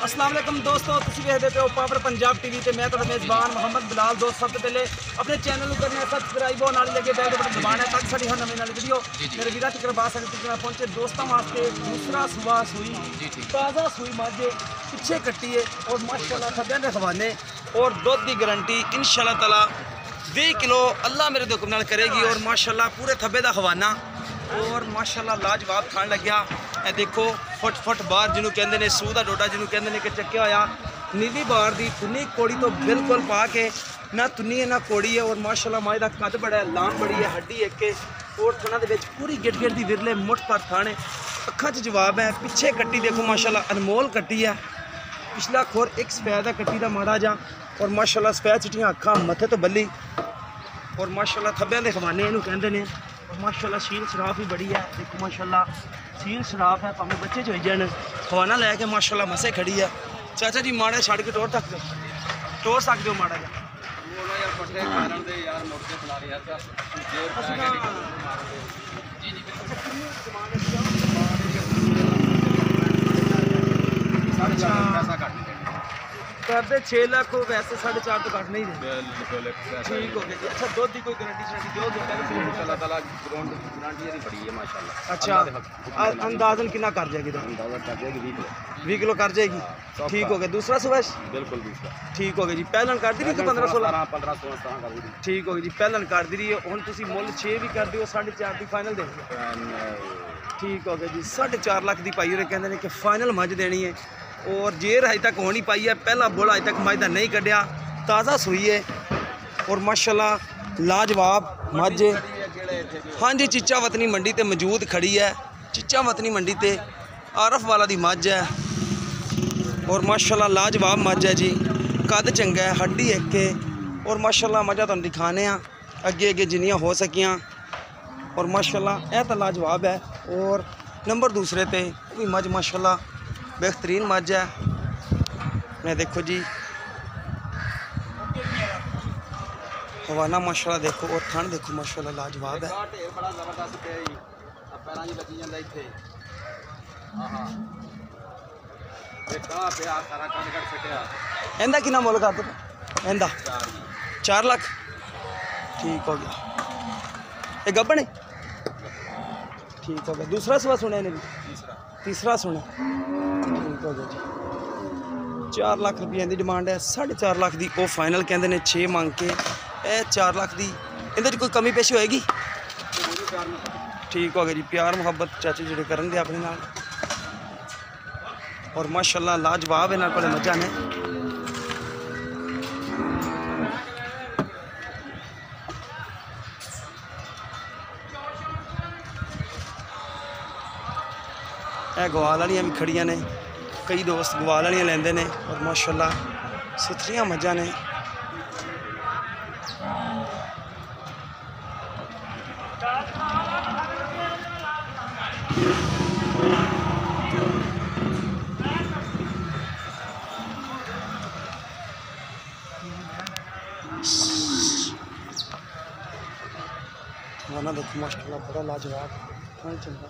अस्सलाम वालेकुम दोस्तों, तुसीं वेखदे पे हो पावर पंजाब टीवी ते मैं तुहाडा मेज़बान मोहम्मद बिलाल। दोस्त सब तो पहले अपने चैनल को करना सबसक्राइब और नाल लगे बैल बटन दबाना है ताकि साडी हर नवीं नवीं वीडियो मेरे वीरा तक बात साडे तक पहुंचे। दोस्तों वास्ते दूसरा सुबह सुई ताज़ा सुई मझ पिछे कट्टी है और माशाल्लाह थब्बे दे खवाने और दुध की गारंटी इंशाल्लाह ताला 20 किलो अल्लाह मेरे हुक्म नाल करेगी और माशाल्लाह पूरे थब्बे का खवाना और माशाल्लाह लाजवाब खान लग्या। ए देखो फुट फुट बार जिन्होंने कहते हैं सूह का डोडा जिन्होंने कहते हैं कि चक्या होया नीली बार की तुन्नी कोड़ी तो बिल्कुल पा के ना तुन्नी है ना कोड़ी है और माशाल्लाह माए का कद बड़ा है, लाम बड़ी है, हड्डी एक है और थना दे विच पूरी गिट गिट दी विरले मुठ पर थाने अखा च जवाब है। पिछे कट्टी देखो माशाल्लाह अनमोल कट्टी है, पिछला खोर एक सफेद है कट्टी का माड़ा जा और माशाल्लाह सफेद चिट्टियां अखा मथे तो बल्ली और माशाल्लाह थब्बे दे खवाने इन्हू कहते हैं और माशाल्लाह सील शराफ भी बड़ी है। देखो माशाल्लाह सील शराफ है, भावें बच्चे जो जान खवाना लैके माशाल्लाह मसे खड़ी है। चाचा जी माड़ा छड़ के टोर सकते हो माड़ा जा करते 6 लाख हो वैसे 4.5 तो घट नहीं दे ठीक हो गया जी। अच्छा दूध की कोई गारंटी अच्छा अंदाजन कितना कर जाएगी? 20 किलो कर जाएगी, ठीक हो गया। दूसरा सुबह बिल्कुल दूसरा ठीक हो गया जी। पहलन कर दी 15-16 15-16 ठीक हो गया जी। पहलन कर दी है हुण तुसीं मुल 6 भी कर दिओ 4.5 की फाइनल दे ठीक हो गया जी। 4.5 लाख की पाई और कहते हैं कि फाइनल मझ देनी है और जेर अजे तक होनी पाई है, पहला बुल अजे तक मझ का नहीं कढ़िया, ताज़ा सुई है और माशाल्लाह लाजवाब मझ। हाँ जी चिच्चा वतनी मंडी ते मौजूद खड़ी है, चिच्चा वतनी मंडी ते आरफ वाला दी मझ है और माशाल्लाह लाजवाब मझ है जी। कद चंगा है, हड्डी एक है और माशाल्लाह मझा तुहानू दिखाने अगे अगे जिन्नियां हो सकियां और माशाल्लाह यह तो लाजवाब है। और नंबर दूसरे पे भी मझ माशाल्लाह बेहतरीन मझ है। मैं देखो जी हवाना माशाल्लाह देखो और थन देखो माशाल्लाह लाजवाब है। इंदा कितना मुल कर दो? इंदा 4 लाख ठीक हो गया। ये गब्बन है ठीक हो गया। दूसरा सुबह सुने इन्हें तीसरा सुना ठीक हो गया जी। 4 लाख रुपये की डिमांड है, 4.5 लाख की वो फाइनल कहते हैं 6 मांग के ए 4 लाख की इधर कोई कमी पेशी होएगी ठीक हो गया जी। प्यार मुहब्बत चाचे जुड़े करन दे अपने नाल और माशाल्लाह लाजवाब इन्हां कोल मझां ने। गवाल वालियां भी खड़ियां ने, कई दोस्त गवाल वालियां लेंदे ने और माशाल्लाह सुथरियां मझां ने। वाना देखो माशाल्लाह बड़ा लाजवाब चंगा।